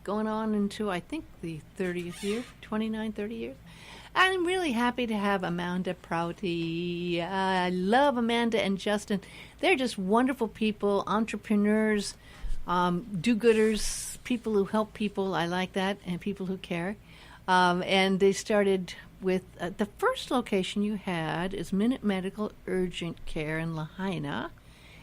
going on into, I think, the 30th year, 30 years. I'm really happy to have Amanda Prouty. I love Amanda and Justin. They're just wonderful people, entrepreneurs, do-gooders, people who help people. I like that, and people who care. And they started with the first location you had is Minit Medical Urgent Care in Lahaina.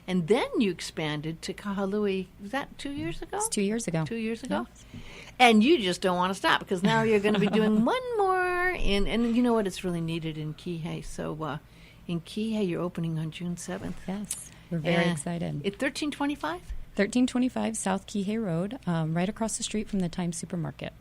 And then you expanded to Kahului. Was that 2 years ago? It's 2 years ago. 2 years ago? Yes. And you just don't want to stop because now you're going to be doing one more. And you know what? It's really needed in Kihei. So in Kihei, you're opening on June 7th. Yes. We're very excited. It's 1325? 1325 South Kihei Road, right across the street from the Times Supermarket.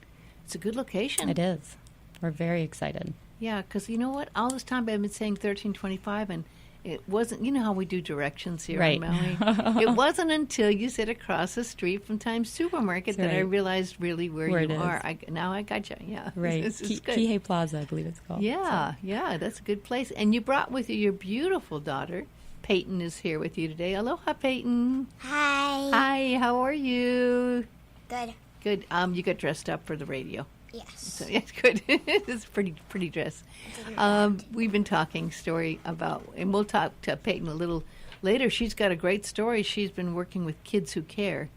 It's a good location. It is. We're very excited. Yeah, because you know what? All this time I've been saying 1325, and it wasn't, you know how we do directions here in Maui? It wasn't until you said across the street from Times Supermarket that I realized really where you are. Now I got you, yeah. Right. This is good. Kihei Plaza, I believe it's called. Yeah, yeah, that's a good place. And you brought with you your beautiful daughter. Peyton is here with you today. Aloha, Peyton. Hi. Hi, how are you? Good. Good. You got dressed up for the radio. Yes. So it's good. It's pretty dress. We've been talking story about, and we'll talk to Peyton a little later. She's got a great story. She's been working with Kids Who Care,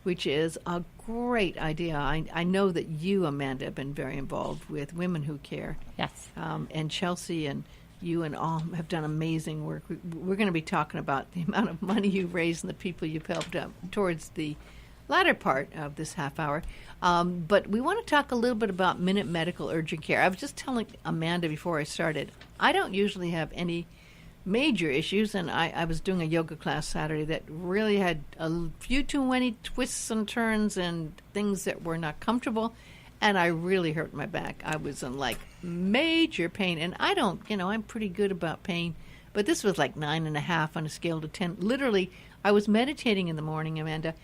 which is a great idea. I know that you, Amanda, have been very involved with Women Who Care. Yes. And Chelsea and you and all have done amazing work. We're going to be talking about the amount of money you've raised and the people you've helped towards the latter part of this half hour. But we want to talk a little bit about Minit Medical Urgent Care. I was just telling Amanda before I started, I don't usually have any major issues, and I was doing a yoga class Saturday that really had a few too many twists and turns and things that were not comfortable, and I really hurt my back. I was in, like, major pain, and I don't, I'm pretty good about pain, but this was like 9.5 on a scale to 10. Literally, I was meditating in the morning, Amanda,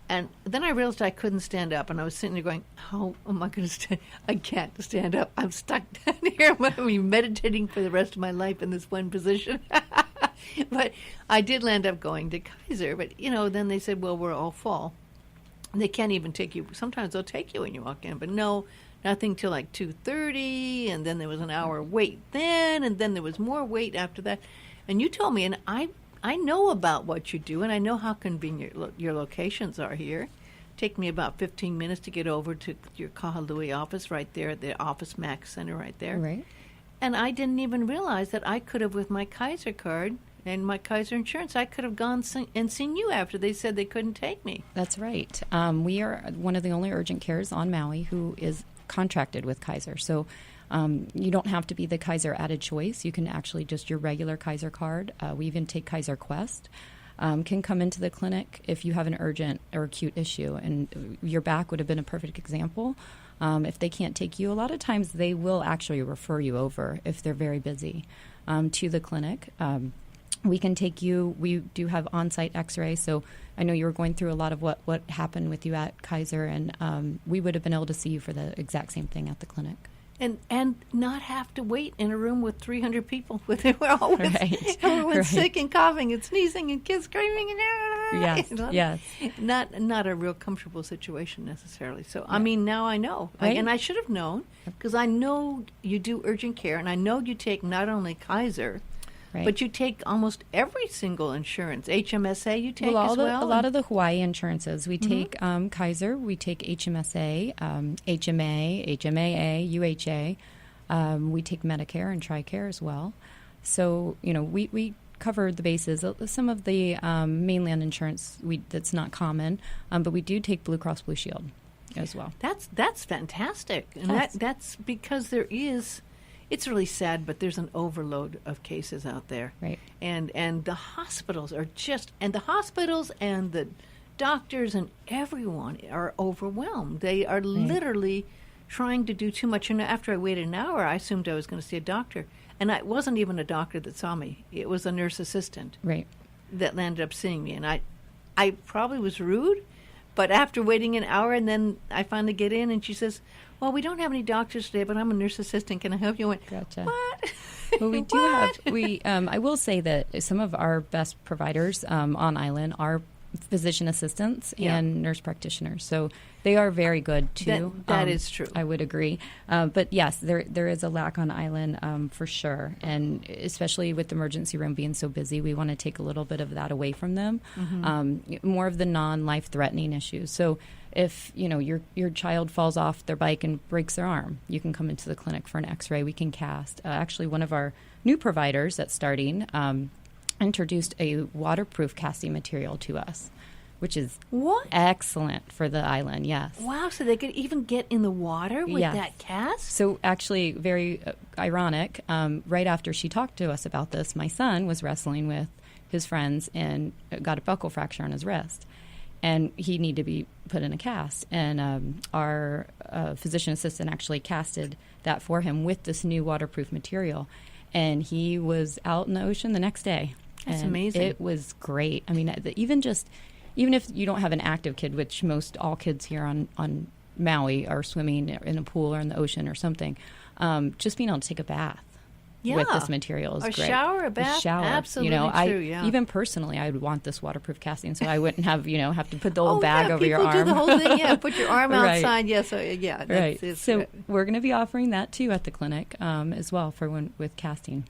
and then I realized I couldn't stand up, and I was sitting there going, how am I going to stand? I can't stand up. I'm stuck down here. I'm going to be meditating for the rest of my life in this one position. But I did land up going to Kaiser, but, then they said, well, we're all full. They can't even take you. Sometimes they'll take you when you walk in, but no, nothing till like 2:30, and then there was an hour wait then, and then there was more wait after that. And you told me, and I know about what you do, and I know how convenient your locations are here. Take me about 15 minutes to get over to your Kahului office right there at the Office Max Center right there. Right. And I didn't even realize that I could have, with my Kaiser card and my Kaiser insurance, I could have gone and seen you after they said they couldn't take me. That's right. We are one of the only urgent cares on Maui who is contracted with Kaiser. So you don't have to be the Kaiser added choice. You can actually just your regular Kaiser card. We even take Kaiser Quest. Can come into the clinic if you have an urgent or acute issue. And your back would have been a perfect example. If they can't take you, a lot of times they will actually refer you over if they're very busy to the clinic. We can take you. We do have on-site x-ray. So I know you were going through a lot of what happened with you at Kaiser, and we would have been able to see you for the exact same thing at the clinic. And not have to wait in a room with 300 people. We're always everyone's sick and coughing and sneezing and kids screaming. And yes. Not a real comfortable situation necessarily. So, I mean, now I know. Right? And I should have known because I know you do urgent care, and I know you take not only Kaiser, but you take almost every single insurance. HMSA you take as well? A lot of the Hawaii insurances. We take Kaiser, we take HMSA, HMA, HMAA, UHA. We take Medicare and TRICARE as well. So, we cover the bases. Some of the mainland insurance, that's not common, but we do take Blue Cross Blue Shield as well. That's fantastic. And that's because there is... It's really sad, but there's an overload of cases out there. Right. And the hospitals are and the doctors and everyone are overwhelmed. They are literally trying to do too much. And after I waited an hour, I assumed I was going to see a doctor. And it wasn't even a doctor that saw me. It was a nurse assistant that landed up seeing me. And I probably was rude, but after waiting an hour, and then I finally get in, and she says, well, we don't have any doctors today, but I'm a nurse assistant. Can I help you? I went, gotcha. What? Well, we do have, I will say that some of our best providers on island are physician assistants Yeah. and nurse practitioners. So they are very good too. That is true. I would agree. But yes, there is a lack on island for sure. And especially with the emergency room being so busy, we want to take a little bit of that away from them. More of the non-life threatening issues. So if your child falls off their bike and breaks their arm, you can come into the clinic for an X-ray. We can cast. Actually, one of our new providers that's starting introduced a waterproof casting material to us, which is excellent for the island. Yes. Wow, so they could even get in the water with Yes. that cast? So actually, very ironic, right after she talked to us about this, my son was wrestling with his friends and got a buckle fracture on his wrist. And he needed to be put in a cast. And our physician assistant actually casted that for him with this new waterproof material. And he was out in the ocean the next day. That's and amazing. It was great. I mean, even if you don't have an active kid, which all kids here on Maui are swimming in a pool or in the ocean or something, just being able to take a bath with this material is a great. Shower, a bath, shower. absolutely true. Yeah. Even personally, I would want this waterproof casting so I wouldn't have to put the old bag over your arm. People do the whole thing. Yeah, put your arm Right. outside. Yeah, so yeah, Right. So we're going to be offering that too at the clinic as well with casting.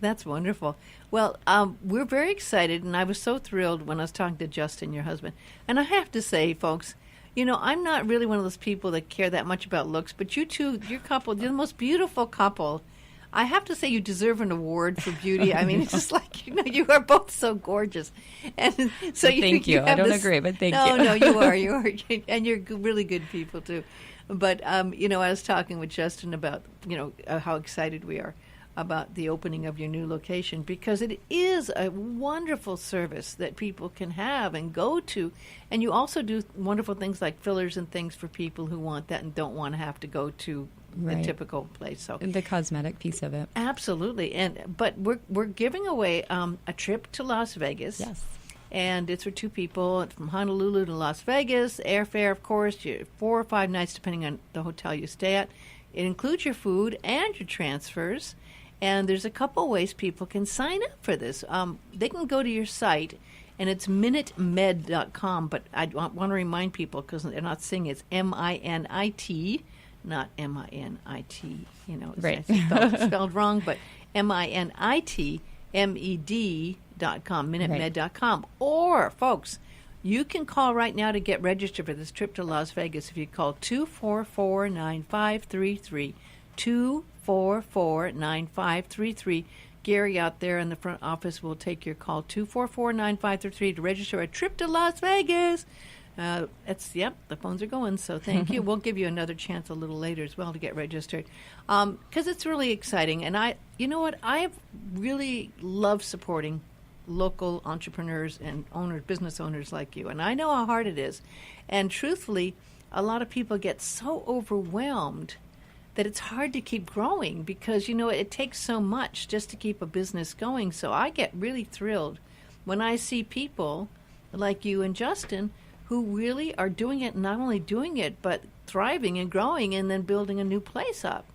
That's wonderful. Well, we're very excited, and I was so thrilled when I was talking to Justin, your husband. And I have to say, folks, I'm not really one of those people that care that much about looks, but you two, your couple, you're the most beautiful couple. I have to say you deserve an award for beauty. I mean, it's just like, you are both so gorgeous. And so thank you. I don't agree, but thank you. No, you are. And you're really good people, too. But, I was talking with Justin about, how excited we are about the opening of your new location, because it is a wonderful service that people can have and go to. And you also do wonderful things like fillers and things for people who want that and don't want to have to go to the Right. typical place. So The cosmetic piece of it. absolutely. But we're giving away a trip to Las Vegas. Yes. And it's for two people. It's from Honolulu to Las Vegas. Airfare, of course, 4 or 5 nights depending on the hotel you stay at. It includes your food and your transfers. And there's a couple ways people can sign up for this. They can go to your site, and it's minitmed.com. But I want to remind people, because they're not seeing it, it's MINIT, not MINIT. Right. It's spelled wrong, but MINITMED.com, minitmed.com. Or, folks, you can call right now to get registered for this trip to Las Vegas if you call 244-9533, 244-9533. Gary out there in the front office will take your call, 244-9533, to register a trip to Las Vegas. The phones are going, so thank you. We'll give you another chance a little later as well to get registered, because it's really exciting. And I really love supporting local entrepreneurs and business owners like you. And I know how hard it is. And truthfully, a lot of people get so overwhelmed that it's hard to keep growing, because, it takes so much just to keep a business going. So I get really thrilled when I see people like you and Justin who really are doing it, not only doing it, but thriving and growing and then building a new place up.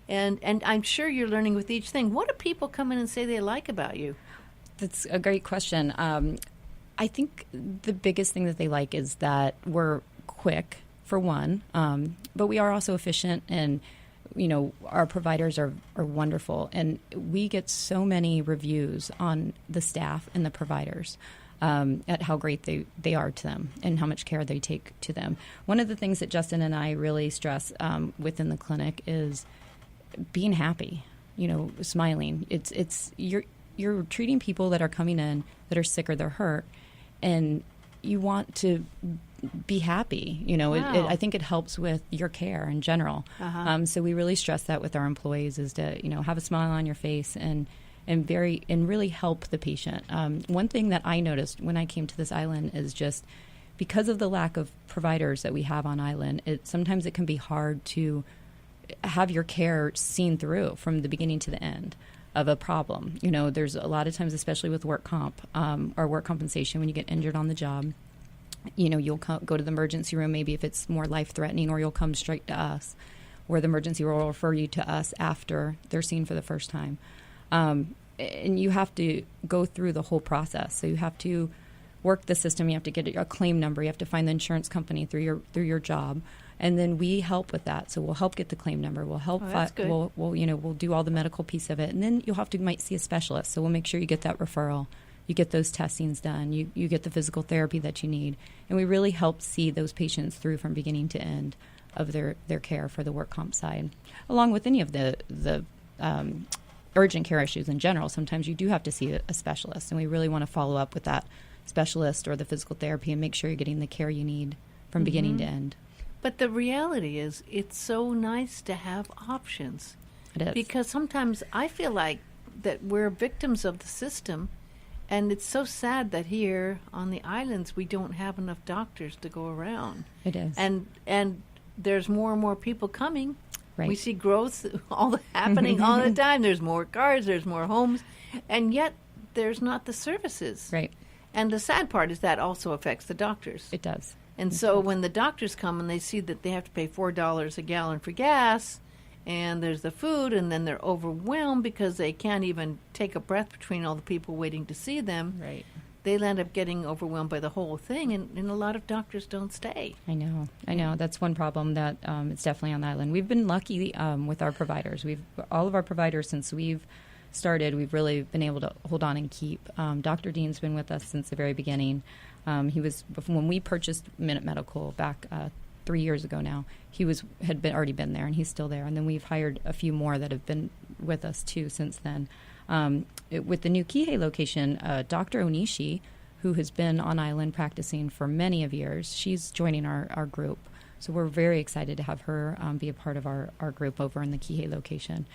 And I'm sure you're learning with each thing. What do people come in and say they like about you? That's a great question. I think the biggest thing that they like is that we're quick, for one, but we are also efficient, and our providers are wonderful, and we get so many reviews on the staff and the providers at how great they are to them and how much care they take to them. One of the things that Justin and I really stress within the clinic is being happy, smiling. It's you're treating people that are coming in that are sick or they're hurt, and you want to be happy. Wow. I think it helps with your care in general. So we really stress that with our employees, is to have a smile on your face and really help the patient. One thing that I noticed when I came to this island is just because of the lack of providers that we have on island, sometimes it can be hard to have your care seen through from the beginning to the end of a problem. There's a lot of times, especially with work comp or work compensation, when you get injured on the job, you'll go to the emergency room, maybe if it's more life-threatening, or you'll come straight to us, where the emergency room will refer you to us after they're seen for the first time. And you have to go through the whole process. So you have to work the system. You have to get a claim number. You have to find the insurance company through your job, and then we help with that. So we'll help get the claim number. We'll help. We'll do all the medical piece of it, and then you'll have to might see a specialist. So we'll make sure you get that referral. You get those testings done. You get the physical therapy that you need, and we really help see those patients through from beginning to end of their care for the work comp side, along with any of the urgent care issues in general. Sometimes you do have to see a specialist, and we really want to follow up with that specialist or the physical therapy and make sure you're getting the care you need from beginning to end. But the reality is, it's so nice to have options. It is. Because sometimes I feel like that we're victims of the system, and it's so sad that here on the islands we don't have enough doctors to go around. It is. And there's more and more people coming. Right. We see growth happening all the time. There's more cars, there's more homes, and yet there's not the services. Right. And the sad part is that also affects the doctors. It does. And so when the doctors come and they see that they have to pay $4 a gallon for gas, and there's the food, and then they're overwhelmed because they can't even take a breath between all the people waiting to see them. Right. They end up getting overwhelmed by the whole thing, and a lot of doctors don't stay. I know. That's one problem that it's definitely on the island. We've been lucky with our providers. All of our providers, since we've started, we've really been able to hold on and keep. Dr. Dean's been with us since the very beginning. He was, when we purchased Minit Medical back 3 years ago now, he had already been there, and he's still there. And then we've hired a few more that have been with us too since then. With the new Kihei location, Dr. Onishi, who has been on island practicing for many of years, she's joining our group. So we're very excited to have her be a part of our group over in the Kihei location.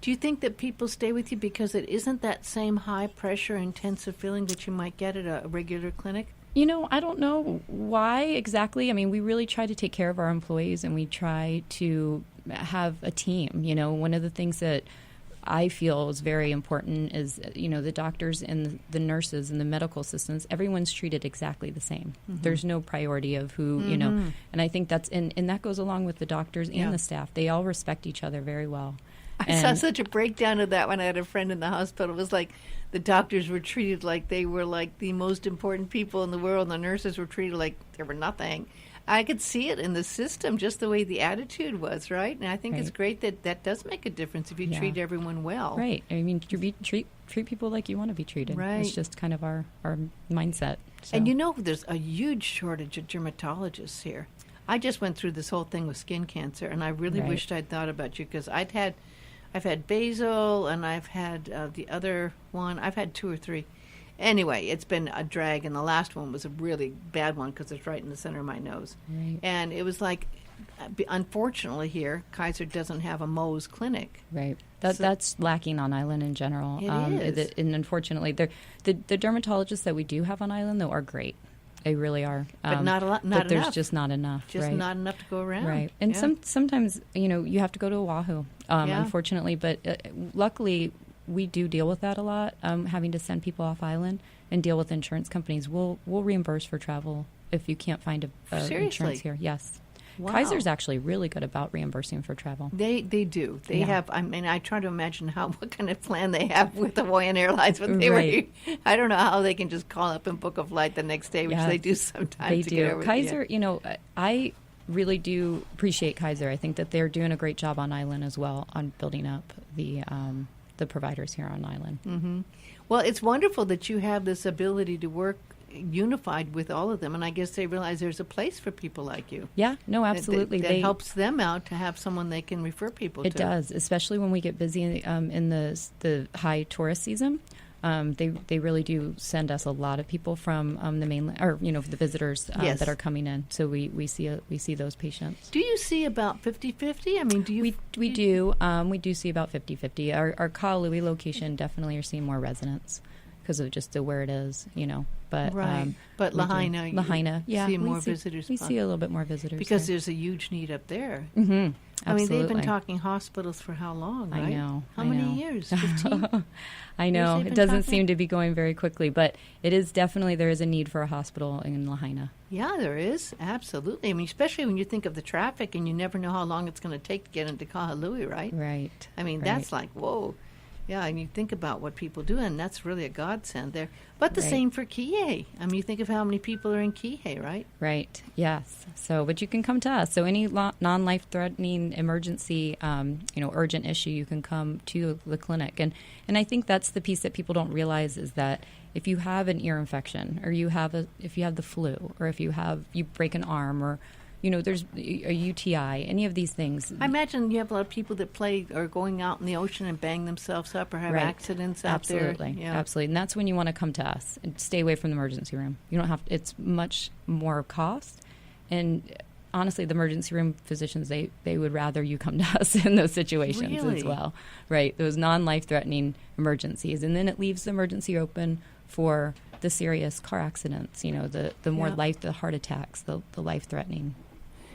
Do you think that people stay with you because it isn't that same high-pressure, intensive feeling that you might get at a regular clinic? I don't know why exactly. I mean, we really try to take care of our employees, and we try to have a team. One of the things that I feel is very important is, the doctors and the nurses and the medical assistants, everyone's treated exactly the same. Mm-hmm. There's no priority of who, and I think and that goes along with the doctors and the staff. They all respect each other very well. I saw such a breakdown of that when I had a friend in the hospital. It was like the doctors were treated like they were like the most important people in the world, and the nurses were treated like they were nothing. I could see it in the system, just the way the attitude was, right? And I think it's great that does make a difference if you treat everyone well. Right. I mean, treat people like you want to be treated. Right. It's just kind of our mindset. So. And there's a huge shortage of dermatologists here. I just went through this whole thing with skin cancer, and I really wished I'd thought about you, because I've had basal, and I've had the other one. I've had 2 or 3. Anyway, it's been a drag, and the last one was a really bad one because it's right in the center of my nose. Right. And it was like, unfortunately here, Kaiser doesn't have a Mohs clinic. Right. That's lacking on island in general. It is. And unfortunately, the dermatologists that we do have on island, though, are great. They really are. But not enough. There's just not enough. Just not enough to go around. Right. And sometimes, you have to go to Oahu, unfortunately. But luckily, we do deal with that a lot, having to send people off island and deal with insurance companies. We'll reimburse for travel if you can't find insurance here. Yes. Wow. Kaiser's actually really good about reimbursing for travel. They do. They have. I mean, I try to imagine what kind of plan they have with Hawaiian Airlines when they were. I don't know how they can just call up and book a flight the next day, which they do sometimes. They do. Kaiser, I really do appreciate Kaiser. I think that they're doing a great job on island as well on building up the providers here on island. Mm-hmm. Well, it's wonderful that you have this ability to work unified with all of them, and I guess they realize there's a place for people like you. Yeah, no, absolutely. That helps them out to have someone they can refer people to. It does, especially when we get busy in the high tourist season. They really do send us a lot of people from the mainland, or the visitors that are coming in. So we see those patients. Do you see about 50-50? I mean, do you? We do. We do see about 50-50. Our Kahului location definitely are seeing more residents because of just where it is, But but Lahaina, see more visitors. We see a little bit more visitors because there's a huge need up there. Mm-hmm. I mean, they've been talking hospitals for how long, right? I know. How many years? 15? I know. It doesn't seem to be going very quickly, but it is definitely, there is a need for a hospital in Lahaina. Yeah, there is. Absolutely. I mean, especially when you think of the traffic and you never know how long it's going to take to get into Kahului, right? Right. I mean, that's like, whoa. Yeah, and you think about what people do, and that's really a godsend there. But the Right. same for Kihei. I mean, you think of how many people are in Kihei, right? Right. Yes. So, but you can come to us. So, any non-life-threatening emergency, urgent issue, you can come to the clinic. And I think that's the piece that people don't realize is that if you have an ear infection, or if you have the flu, or if you break an arm, or there's a UTI, any of these things. I imagine you have a lot of people that play or going out in the ocean and bang themselves up or have Right. accidents out Absolutely. there. Yeah. Absolutely. And that's when you want to come to us and stay away from the emergency room. You don't have to, it's much more cost. And honestly, the emergency room physicians, they would rather you come to us in those situations Really? as well. Right. Those non-life-threatening emergencies. And then it leaves the emergency open for the serious car accidents, the more Yeah. the heart attacks, the life-threatening.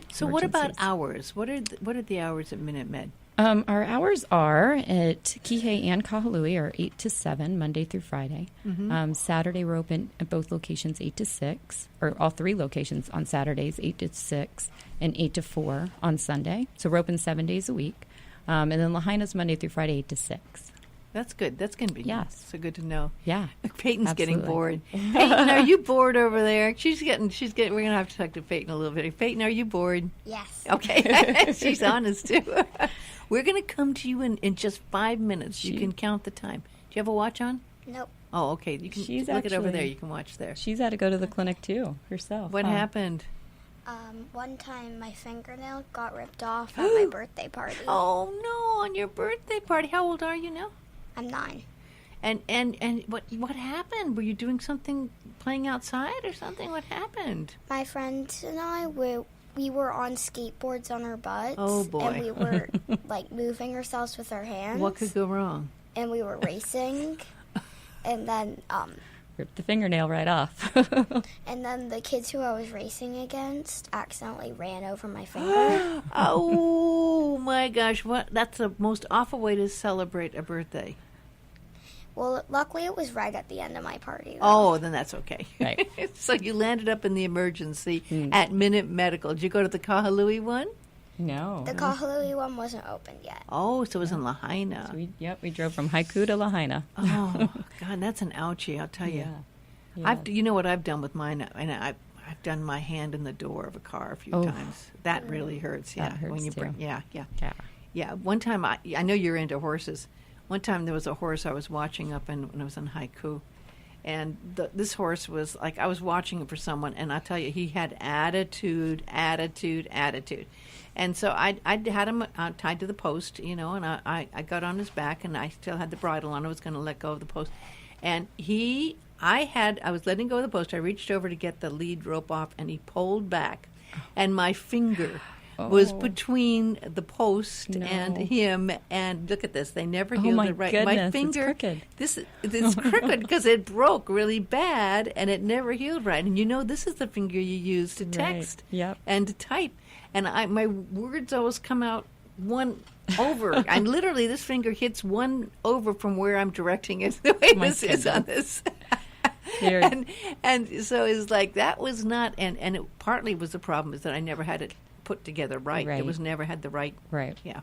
So what about emergencies. hours? What are the hours at Minit Med? Our hours are at Kihei and Kahului are 8 to 7, Monday through Friday. Mm-hmm. Saturday, we're open at both locations 8 to 6, or all three locations on Saturdays, 8 to 6, and 8 to 4 on Sunday. So we're open 7 days a week. And then Lahaina's Monday through Friday, 8 to 6. That's good. That's going to be Yes. nice. So good to know. Yeah. Peyton's getting Absolutely. bored. Peyton, are you bored over there? She's getting. We're going to have to talk to Peyton a little bit. Peyton, are you bored? Yes. Okay. She's honest too. We're going to come to you in just 5 minutes. You can count the time. Do you have a watch on? Nope. Oh, okay. You can She's look it over there. actually- You can watch there. She's had to go to the clinic, too, herself. What huh? happened? One time my fingernail got ripped off at my birthday party. Oh no! On your birthday party. How old are you now? I'm 9. And what happened? Were you doing something, playing outside or something? What happened? My friends and I we were on skateboards on our butts. Oh, boy. And we were like moving ourselves with our hands. What could go wrong? And we were racing. And then Ripped the fingernail right off. the kids who I was racing against accidentally ran over my finger. Oh my gosh! That's the most awful way to celebrate a birthday. Well, luckily it was right at the end of my party. Though. Oh, then that's okay. Right. So you landed up in the emergency at Minit Medical. Did you go to the Kahului one? No. The Kahului one wasn't opened yet. Oh, so it was in Lahaina. We drove from Haiku to Lahaina. Oh, God, that's an ouchie, I'll tell you. Yeah. You know what I've done with mine, and I've done my hand in the door of a car a few times. That really hurts. Yeah, That hurts when you too. yeah. One time, I know you're into horses. One time there was a horse I was watching up when I was in Haiku, and this horse was like, I was watching him for someone, and I tell you, he had attitude. And so I had him tied to the post, and I got on his back, and I still had the bridle on. I was going to let go of the post, and I was letting go of the post. I reached over to get the lead rope off, and he pulled back, and my finger was between the post and him. And look at this; they never healed my it right. goodness, My it's finger, crooked. it's crooked because it broke really bad, and it never healed right. And this is the finger you use to text Yep. and to type. And my words always come out one over. And literally, this finger hits one over from where I'm directing it. The way My this is on this. Here. and so it's like that was not, and it partly was the problem is that I never had it put together right. Right. It was never had the right. Right. Yeah.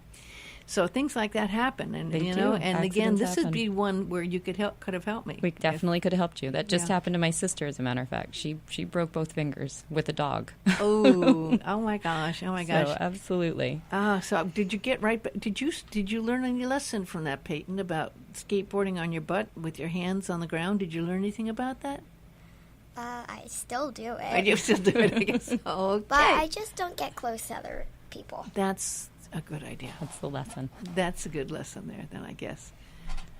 So things like that happen, and They do. and again, Accidents this would happen. be one where you could have helped me. We definitely could have helped you. That just Yeah. happened to my sister, as a matter of fact. She broke both fingers with a dog. Oh my gosh! Oh my gosh! So absolutely. So did you get right? Did you learn any lesson from that, Peyton, about skateboarding on your butt with your hands on the ground? Did you learn anything about that? I still do it. I do still do it, I guess. Okay. But I just don't get close to other people. That's a good idea. That's the lesson. That's a good lesson there, then, I guess.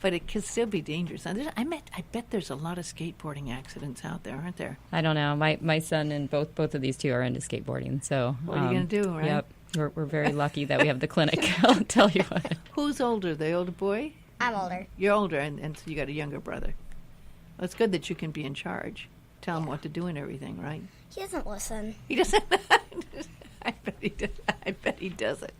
But it could still be dangerous. And I bet there's a lot of skateboarding accidents out there, aren't there? I don't know. My son and both of these two are into skateboarding. So What are you going to do, right? Yep. We're very lucky that we have the clinic. I'll tell you what. Who's older, the older boy? I'm older. You're older, and so you got a younger brother. Well, it's good that you can be in charge. Tell him what to do and everything, right? He doesn't listen. He doesn't. I bet he doesn't.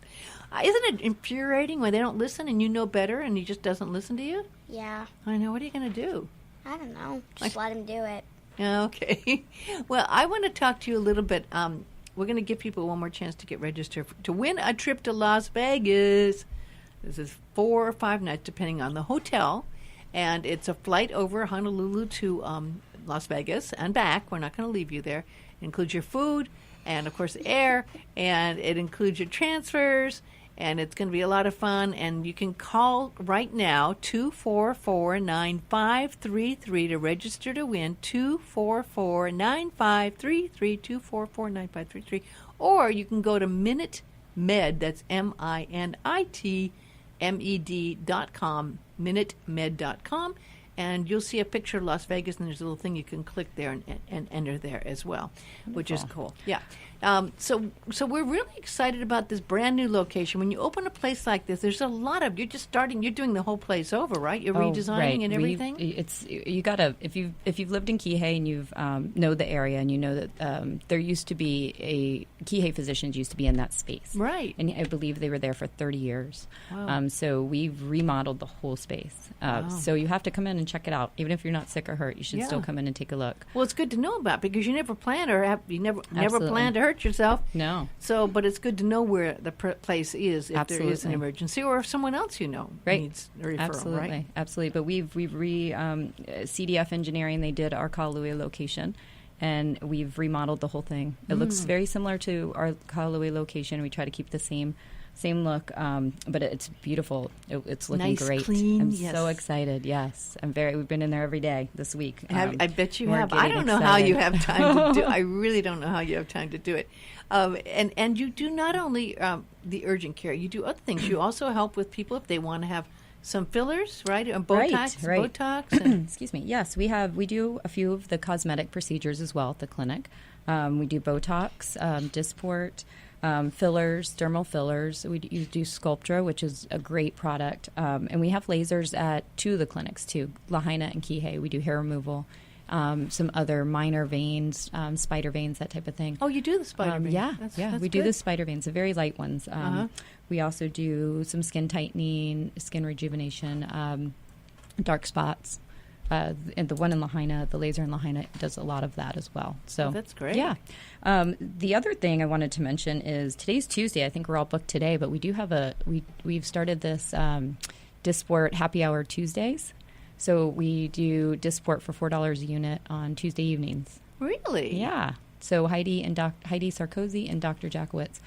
Isn't it infuriating when they don't listen and you know better and he just doesn't listen to you? Yeah. I know. What are you going to do? I don't know. Just let him do it. Okay. Well, I want to talk to you a little bit. We're going to give people one more chance to get registered to win a trip to Las Vegas. This is 4 or 5 nights, depending on the hotel. And it's a flight over Honolulu to Las Vegas and back. We're not going to leave you there. It includes your food and, of course, the air. And it includes your transfers. And it's going to be a lot of fun. And you can call right now, 244-9533 to register to win, 244-9533, 244-9533. Or you can go to Minit Med, that's MINITMED.com, minitmed.com, and you'll see a picture of Las Vegas, and there's a little thing you can click there and enter there as well, which is cool. Yeah. So we're really excited about this brand new location. When you open a place like this, there's a lot of, you're just starting, you're doing the whole place over, right? You're redesigning right. and everything? You gotta, if you've lived in Kihei and you've know the area and you know that there used to be Kihei physicians used to be in that space. Right. And I believe they were there for 30 years. Wow. So we've remodeled the whole space. Wow. So you have to come in and check it out. Even if you're not sick or hurt, you should still come in and take a look. Well, it's good to know about because you never plan you never Absolutely. plan to hurt yourself. No. So, but it's good to know where the place is if there is an Absolutely. emergency or if someone else needs a referral, Absolutely. right? Absolutely. But we've CDF Engineering, they did our Kahului location, and we've remodeled the whole thing. It looks very similar to our Kahului location. We try to keep the same look, but it's beautiful. It's looking Nice, great. clean, I'm yes. so excited. Yes, we've been in there every day this week. I bet you we're have. I getting don't know how you excited. have time to do. I really don't know how you have time to do it. And you do not only the urgent care. You do other things. You also help with people if they want to have some fillers, right? Botox, Right. Botox. And Excuse me. Yes, we do a few of the cosmetic procedures as well at the clinic. We do Botox, Dysport. Fillers, dermal fillers. You do Sculptra, which is a great product. And we have lasers at 2 of the clinics, too, Lahaina and Kihei. We do hair removal, some other minor veins, spider veins, that type of thing. oh, you do the spider vein. Yeah, That's we do good. the spider veins, the very light ones. We also do some skin tightening, skin rejuvenation, dark spots. And the one in Lahaina, the laser in Lahaina, does a lot of that as well. So that's great. Yeah. The other thing I wanted to mention is today's Tuesday. I think we're all booked today, but we do have we've started this Dysport Happy Hour Tuesdays. So we do Dysport for $4 a unit on Tuesday evenings. Really? Yeah. So Heidi Sarkozy and Dr. Jackowitz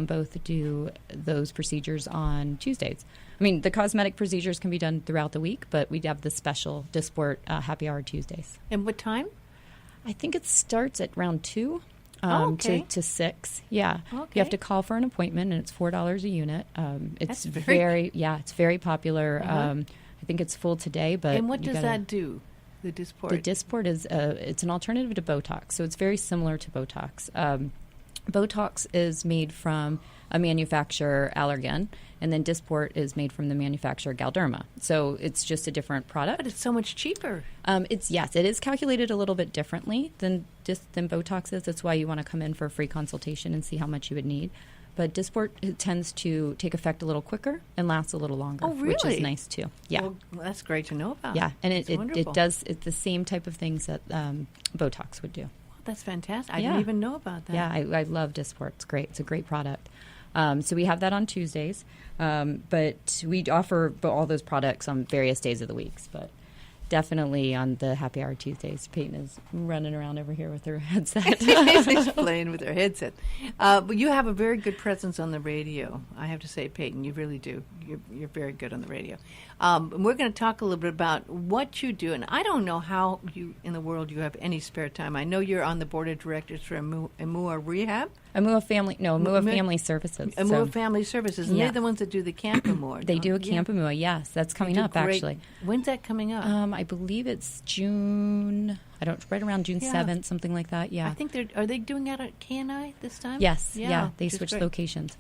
both do those procedures on Tuesdays. I mean, the cosmetic procedures can be done throughout the week, but we have the special Dysport Happy Hour Tuesdays. And what time? I think it starts at around 2 okay. to 6. Yeah. Okay. You have to call for an appointment, and it's $4 a unit. It's That's it's very popular. I think it's full today, but And what does that do? The Dysport. The Dysport is it's an alternative to Botox, so it's very similar to Botox. Botox is made from a manufacturer, Allergan, and then Dysport is made from the manufacturer, Galderma. So it's just a different product. But it's so much cheaper. It is calculated a little bit differently than Botox is. That's why you want to come in for a free consultation and see how much you would need. But Dysport tends to take effect a little quicker and lasts a little longer, Oh, really? which is nice too. Yeah. Well, that's great to know about. Yeah, and That's it wonderful. does the same type of things that Botox would do. That's fantastic. I Yeah. didn't even know about that. Yeah, I love Dysport. It's great. It's a great product. So we have that on Tuesdays, but we offer all those products on various days of the week. But definitely on the Happy Hour Tuesdays, Peyton is running around over here with her headset. She's playing with her headset. But you have a very good presence on the radio. I have to say, Peyton, you really do. You're very good on the radio. And we're going to talk a little bit about what you do. And I don't know how in the world you have any spare time. I know you're on the board of directors for Amua Rehab. Amua Family Services. Amua Family Services. And Yeah. they're the ones that do the Camp Amua. They do a Camp Amua, yes. That's coming up, actually. When's that coming up? I believe it's June. Right around June 7th, something like that. Yeah. I think are they doing that at KNI this time? Yes. Yeah. They which is switched great. locations.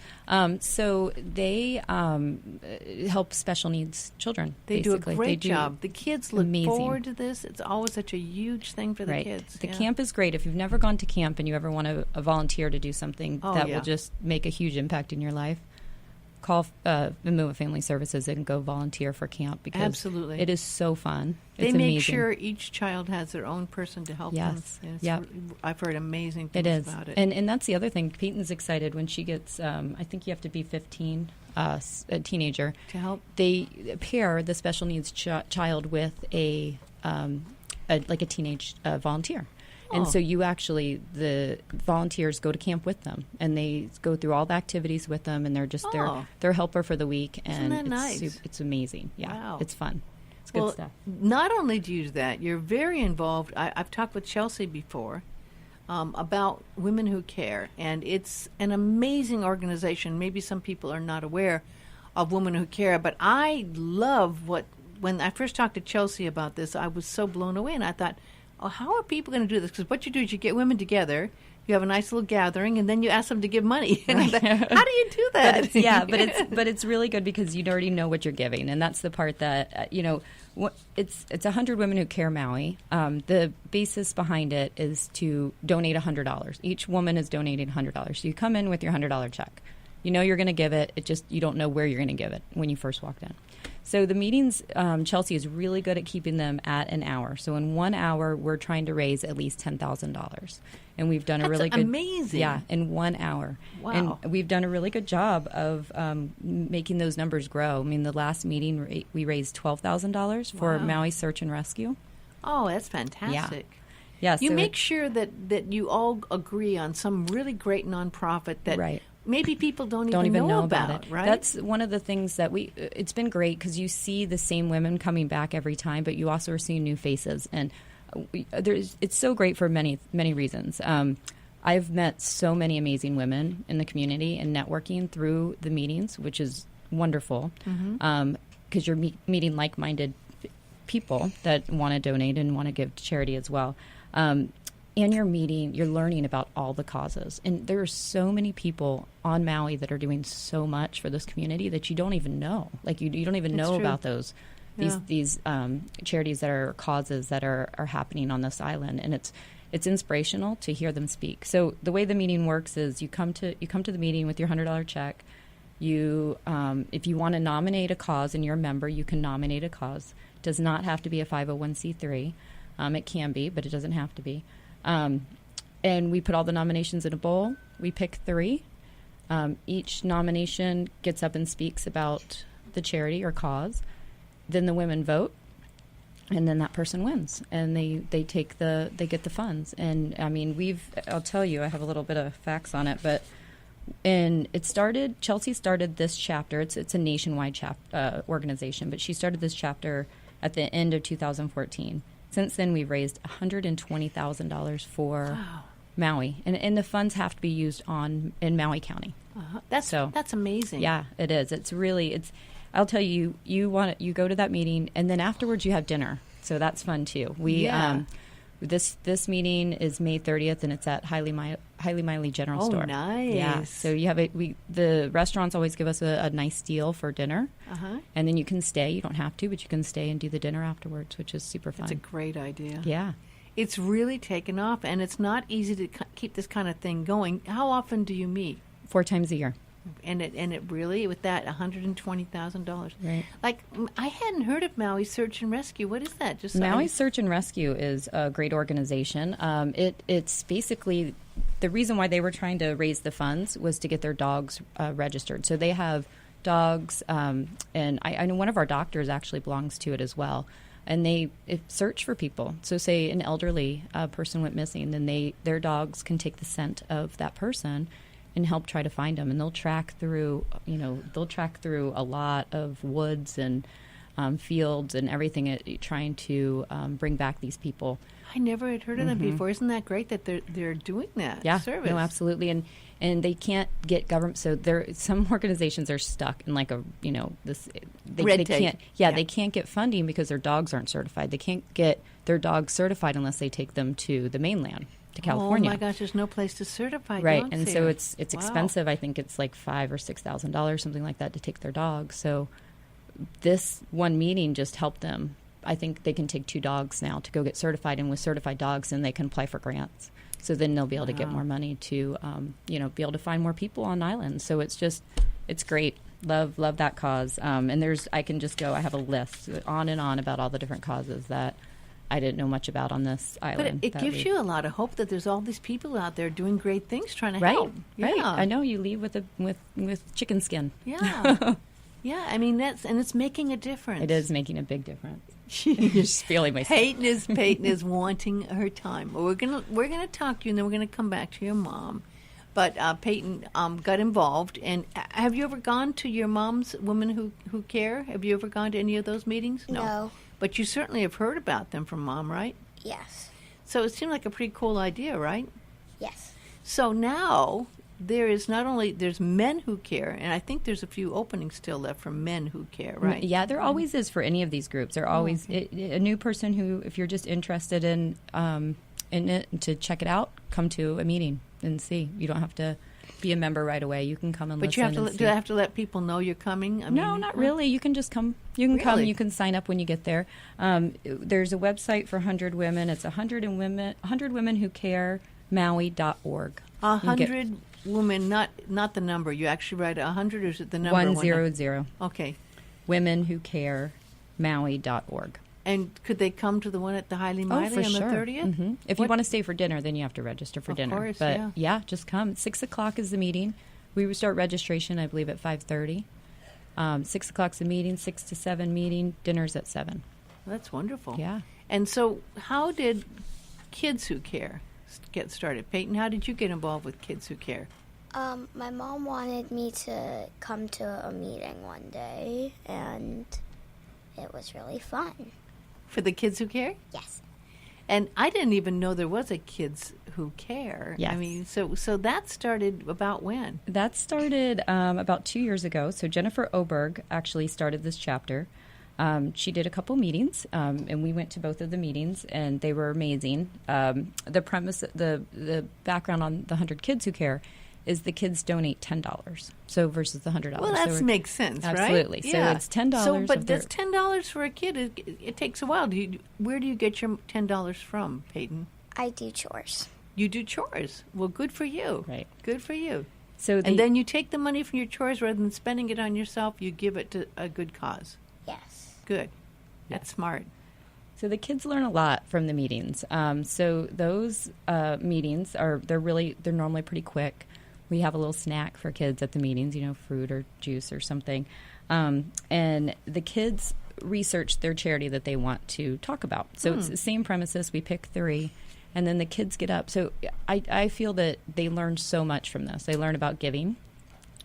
So they help special needs children. They do a basically. great They do job. The kids look amazing. forward to this. It's always such a huge thing for the right. kids. The Yeah. camp is great. If you've never gone to camp and you ever want to volunteer to do something Oh, that yeah. will just make a huge impact in your life, call the Mua Family Services and go volunteer for camp because Absolutely. it is so fun. They It's make amazing. sure each child has their own person to help Yes. them. It's Yep. I've heard amazing It things is. about it. And that's the other thing. Peyton's excited when she gets, I think you have to be 15, a teenager. To help? They pair the special needs child with a teenage volunteer. And so you actually, the volunteers go to camp with them, and they go through all the activities with them, and they're just their helper for the week. And Isn't that nice? It's amazing. Yeah, Wow. it's fun. It's good stuff. Not only do you do that, you're very involved. I've talked with Chelsea before about Women Who Care, and it's an amazing organization. Maybe some people are not aware of Women Who Care, but I love when I first talked to Chelsea about this, I was so blown away, and I thought, oh, how are people going to do this? Because what you do is you get women together, you have a nice little gathering, and then you ask them to give money. And I thought, how do you do that? But it's really good because you already know what you're giving, and that's the part that it's 100 Women Who Care Maui. The basis behind it is to donate $100. Each woman is donating $100. So you come in with your $100 check. You know you're going to give it. It just you don't know where you're going to give it when you first walked in. So the meetings, Chelsea is really good at keeping them at an hour. So in 1 hour, we're trying to raise at least $10,000, and we've done a really good amazing. Yeah, in 1 hour. Wow. And we've done a really good job of making those numbers grow. I mean, the last meeting we raised $12,000 for Maui Search and Rescue. Oh, that's fantastic. Yeah. You so make sure that you all agree on some really great nonprofit that Right. maybe people don't even know about it, right? That's one of the things that it's been great because you see the same women coming back every time, but you also are seeing new faces. And it's so great for many, many reasons. I've met so many amazing women in the community and networking through the meetings, which is wonderful because you're meeting like-minded people that want to donate and want to give to charity as well. And you're learning about all the causes. And there are so many people on Maui that are doing so much for this community that you don't even know. Like, you don't even know about these charities that are causes that are happening on this island. And it's inspirational to hear them speak. So the way the meeting works is you come to the meeting with your $100 check. You, if you want to nominate a cause and you're a member, you can nominate a cause. It does not have to be a 501c3. It can be, but it doesn't have to be. And we put all the nominations in a bowl. We pick 3. Each nomination gets up and speaks about the charity or cause. Then the women vote, and then that person wins, and they get the funds. And I mean, I'll tell you, I have a little bit of facts on it, but Chelsea started this chapter. It's a nationwide organization, but she started this chapter at the end of 2014. Since then, we've raised $120,000 for Maui, and the funds have to be used in Maui County. That's amazing. Yeah, it is. It's really I'll tell you, you go to that meeting, and then afterwards you have dinner, so that's fun too. This meeting is May 30th, and it's at Haile Miley General Store. Oh, nice. Yeah, so you have the restaurants always give us a nice deal for dinner, and then you can stay. You don't have to, but you can stay and do the dinner afterwards, which is super fun. That's a great idea. Yeah. It's really taken off, and it's not easy to keep this kind of thing going. How often do you meet? 4 times a year. And it really, with that, $120,000. Right. Like, I hadn't heard of Maui Search and Rescue. What is that? Maui Search and Rescue is a great organization. It's basically the reason why they were trying to raise the funds was to get their dogs registered. So they have dogs, and I know one of our doctors actually belongs to it as well. And they search for people. So say an elderly person went missing, then their dogs can take the scent of that person and help try to find them. And they'll track through a lot of woods and fields and everything, trying to bring back these people. I never had heard of them before. Isn't that great that they're doing that service? No, absolutely. And they can't get government. So some organizations are stuck in like they can't. Yeah, they can't get funding because their dogs aren't certified. They can't get their dogs certified unless they take them to the mainland, to California. Oh my gosh, there's no place to certify right, dogs and here. so it's expensive. I think it's like $5,000 or $6,000, something like that, to take their dogs. So this one meeting just helped them. I think they can take 2 dogs now to go get certified, and with certified dogs, then they can apply for grants. So then they'll be able to get more money to, be able to find more people on islands. So it's great. Love that cause. And I can just go, I have a list on and on about all the different causes that I didn't know much about on this island. But it gives you a lot of hope that there's all these people out there doing great things trying to right, help. Right. Yeah. I know you leave with chicken skin. Yeah. Yeah, I mean, it's making a difference. It is making a big difference. You're just feeling myself. Peyton is wanting her time. Well, we're gonna talk to you, and then we're gonna come back to your mom. But Peyton got involved, and have you ever gone to your mom's Women Who Care? Have you ever gone to any of those meetings? No. But you certainly have heard about them from Mom, right? Yes. So it seemed like a pretty cool idea, right? Yes. So now there's men who care, and I think there's a few openings still left for men who care, right? Yeah, there always is for any of these groups. There always a new person who, if you're just interested in it, to check it out, come to a meeting and see. You don't have to be a member right away. You can come and listen. But do I have to let people know you're coming? No, not really. You can just come. You can come. You can sign up when you get there. There's a website for 100 women. It's 100 women who care Maui.org. 100 women, not the number. You actually write 100, or is it the number? 100. Okay. Women who care Maui.org. And could they come to the one at the Haile Maile on the 30th? Mm-hmm. If you want to stay for dinner, then you have to register for dinner. Of course, but yeah, just come. 6 o'clock is the meeting. We would start registration, I believe, at 5:30. 6 o'clock's the meeting. 6 to 7 meeting. Dinner's at 7. Well, that's wonderful. Yeah. And so, how did Kids Who Care get started? Peyton, how did you get involved with Kids Who Care? My mom wanted me to come to a meeting one day, and it was really fun. For the Kids Who Care? Yes. And I didn't even know there was a Kids Who Care. Yes. I mean, so that started about when? That started about 2 years ago. So Jennifer Oberg actually started this chapter. She did a couple meetings, and we went to both of the meetings, and they were amazing. The premise, the background on the 100 Kids Who Care is the kids donate $10, so versus the $100. Well, that makes sense, right? Absolutely. So it's $10. So, but that's $10 for a kid. It takes a while. Where do you get your $10 from, Peyton? I do chores. You do chores. Well, good for you. Right. Good for you. So and then you take the money from your chores rather than spending it on yourself. You give it to a good cause. Yes. Good. That's smart. So the kids learn a lot from the meetings. So those meetings they're normally pretty quick. We have a little snack for kids at the meetings, fruit or juice or something. And the kids research their charity that they want to talk about. So it's the same premises. We pick 3, and then the kids get up. So I feel that they learn so much from this. They learn about giving.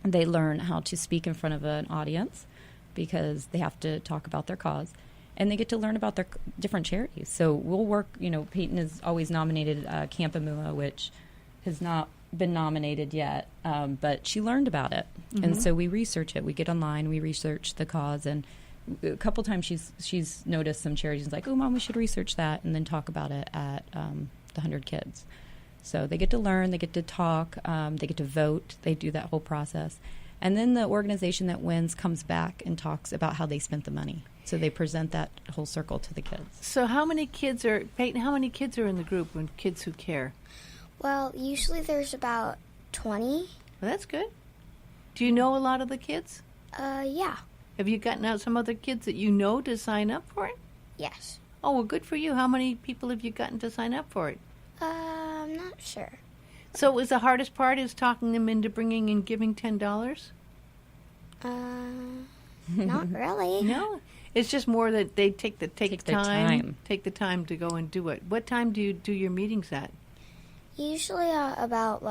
They learn how to speak in front of an audience because they have to talk about their cause. And they get to learn about their different charities. So we'll work, Peyton has always nominated Camp Amua, which has not been nominated yet, but she learned about it. Mm-hmm. And so we research it. We get online, we research the cause, and a couple times she's noticed some charities and is like, oh, Mom, we should research that, and then talk about it at the 100 Kids. So they get to learn, they get to talk, they get to vote, they do that whole process. And then the organization that wins comes back and talks about how they spent the money. So they present that whole circle to the kids. So Peyton, how many kids are in the group when Kids Who Care? Well, usually there's about 20. Well, that's good. Do you know a lot of the kids? Yeah. Have you gotten out some other kids that you know to sign up for it? Yes. Oh, well, good for you. How many people have you gotten to sign up for it? I'm not sure. So was the hardest part is talking them into bringing and giving $10? Not really. No? It's just more that they take the time to go and do it. What time do you do your meetings at? Usually about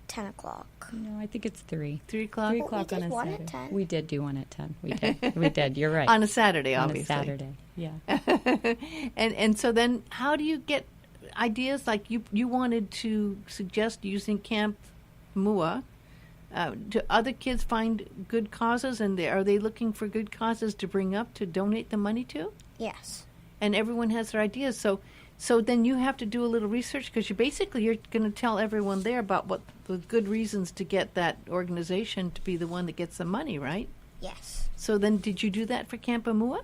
10 o'clock. No, I think it's 3. 3 o'clock? 3 o'clock on a one Saturday. at 10. We did do one at 10. We did. We did. You're right. On a Saturday, obviously. On a Saturday, yeah. And so then how do you get ideas? Like you wanted to suggest using Camp Mua. Do other kids find good causes, and are they looking for good causes to bring up to donate the money to? Yes. And everyone has their ideas. So then you have to do a little research because you're going to tell everyone there about what the good reasons to get that organization to be the one that gets the money, right? Yes. So then did you do that for Camp Amua?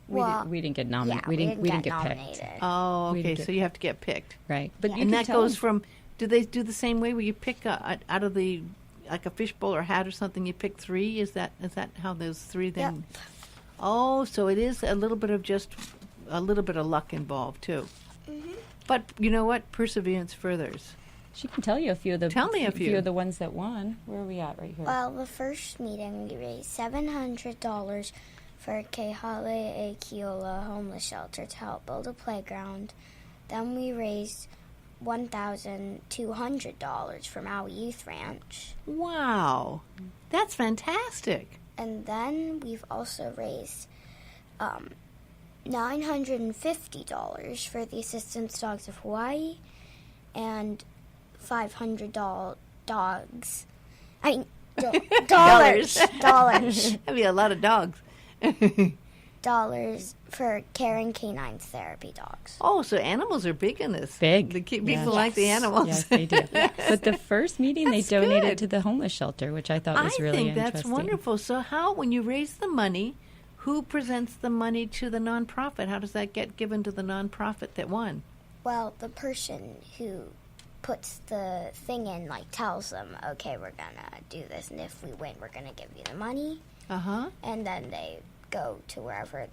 We didn't get nominated. Yeah, we didn't get nominated. picked. Oh, okay. So you have to get picked. Right. But Yeah. you And can that tell goes them. from, do they do the same way where you pick out of the like a fishbowl or hat or something, you pick 3? Is that how those 3 then? Yep. Oh, so it is a little bit of luck involved too. Mm-hmm. But you know what? Perseverance furthers. She can tell you a few of the Tell me a few. of the ones that won. Where are we at right here? Well, the first meeting we raised $700 for Kahului Keola homeless shelter to help build a playground. Then we raised $1,200 for Maui Youth Ranch. Wow, that's fantastic. And then we've also raised $950 for the Assistance Dogs of Hawaii and $500 dollars. Dollars. That'd be a lot of dogs. Dollars for Caring Canines Therapy Dogs. Oh, so animals are big in this. Big. The people Yes. like the animals. Yes, they do. But the first meeting, That's they donated good. to the homeless shelter, which I thought was really I think interesting. that's wonderful. So how, when you raise the money, who presents the money to the nonprofit? How does that get given to the nonprofit that won? Well, the person who puts the thing in, tells them, okay, we're gonna do this, and if we win, we're gonna give you the money. Uh-huh. And then they go to wherever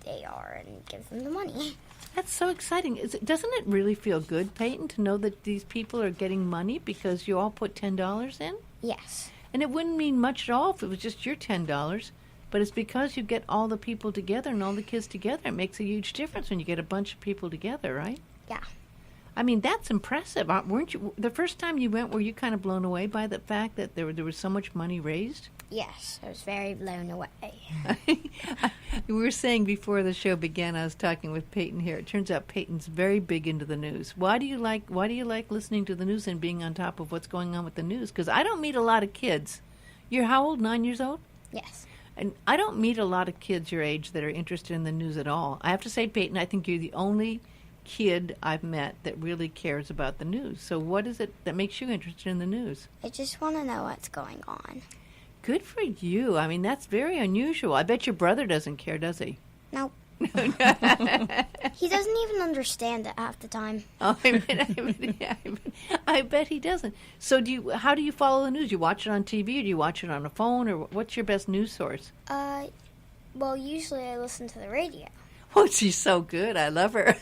they are and give them the money. That's so exciting. Doesn't it really feel good, Peyton, to know that these people are getting money because you all put $10 in? Yes. And it wouldn't mean much at all if it was just your $10, but it's because you get all the people together and all the kids together. It makes a huge difference when you get a bunch of people together, right? Yeah. I mean, that's impressive. Weren't you, the first time you went, were you kind of blown away by the fact that there was so much money raised? Yes, I was very blown away. We were saying before the show began, I was talking with Peyton here. It turns out Peyton's very big into the news. Why do you like listening to the news and being on top of what's going on with the news? Because I don't meet a lot of kids. You're how old? 9 years old? Yes. And I don't meet a lot of kids your age that are interested in the news at all. I have to say, Peyton, I think you're the only kid I've met that really cares about the news. So what is it that makes you interested in the news? I just want to know what's going on. Good for you. I mean, that's very unusual. I bet your brother doesn't care, does he? Nope. He doesn't even understand it half the time. Oh, I bet he doesn't. So how do you follow the news? You watch it on TV, or do you watch it on a phone, or what's your best news source? Well, usually I listen to the radio. Oh, she's so good. I love her.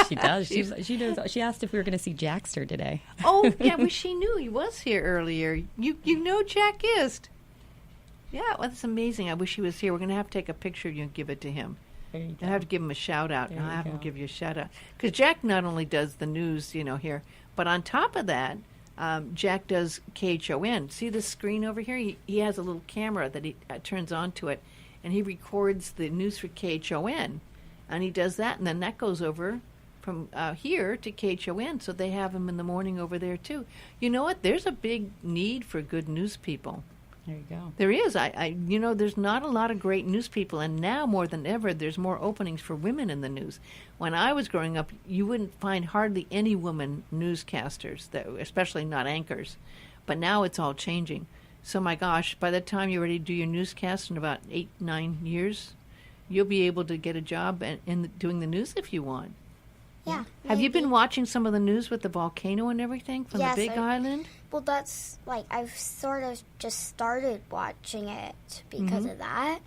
She does. She does. She asked if we were going to see Jackster today. Oh, yeah, well, she knew he was here earlier. You know Jack Ist. Yeah, well, that's amazing. I wish he was here. We're going to have to take a picture of you and give it to him. There you go. I have to give him a shout out. There I'll you have him go. give you a shout out. Because Jack not only does the news, here, but on top of that, Jack does KHON. See this screen over here? He has a little camera that he turns onto it, and he records the news for KHON. And he does that, and then that goes over from here to KHON, so they have him in the morning over there, too. You know what? There's a big need for good news people. There you go. There is. There's not a lot of great news people, and now more than ever, there's more openings for women in the news. When I was growing up, you wouldn't find hardly any women newscasters, especially not anchors. But now it's all changing. So my gosh, by the time you're ready to do your newscast in about 8-9 years, you'll be able to get a job in doing the news if you want. Yeah. Have you maybe. been watching some of the news with the volcano and everything from Yes, the Big Island? Well, that's, I've sort of just started watching it because of that.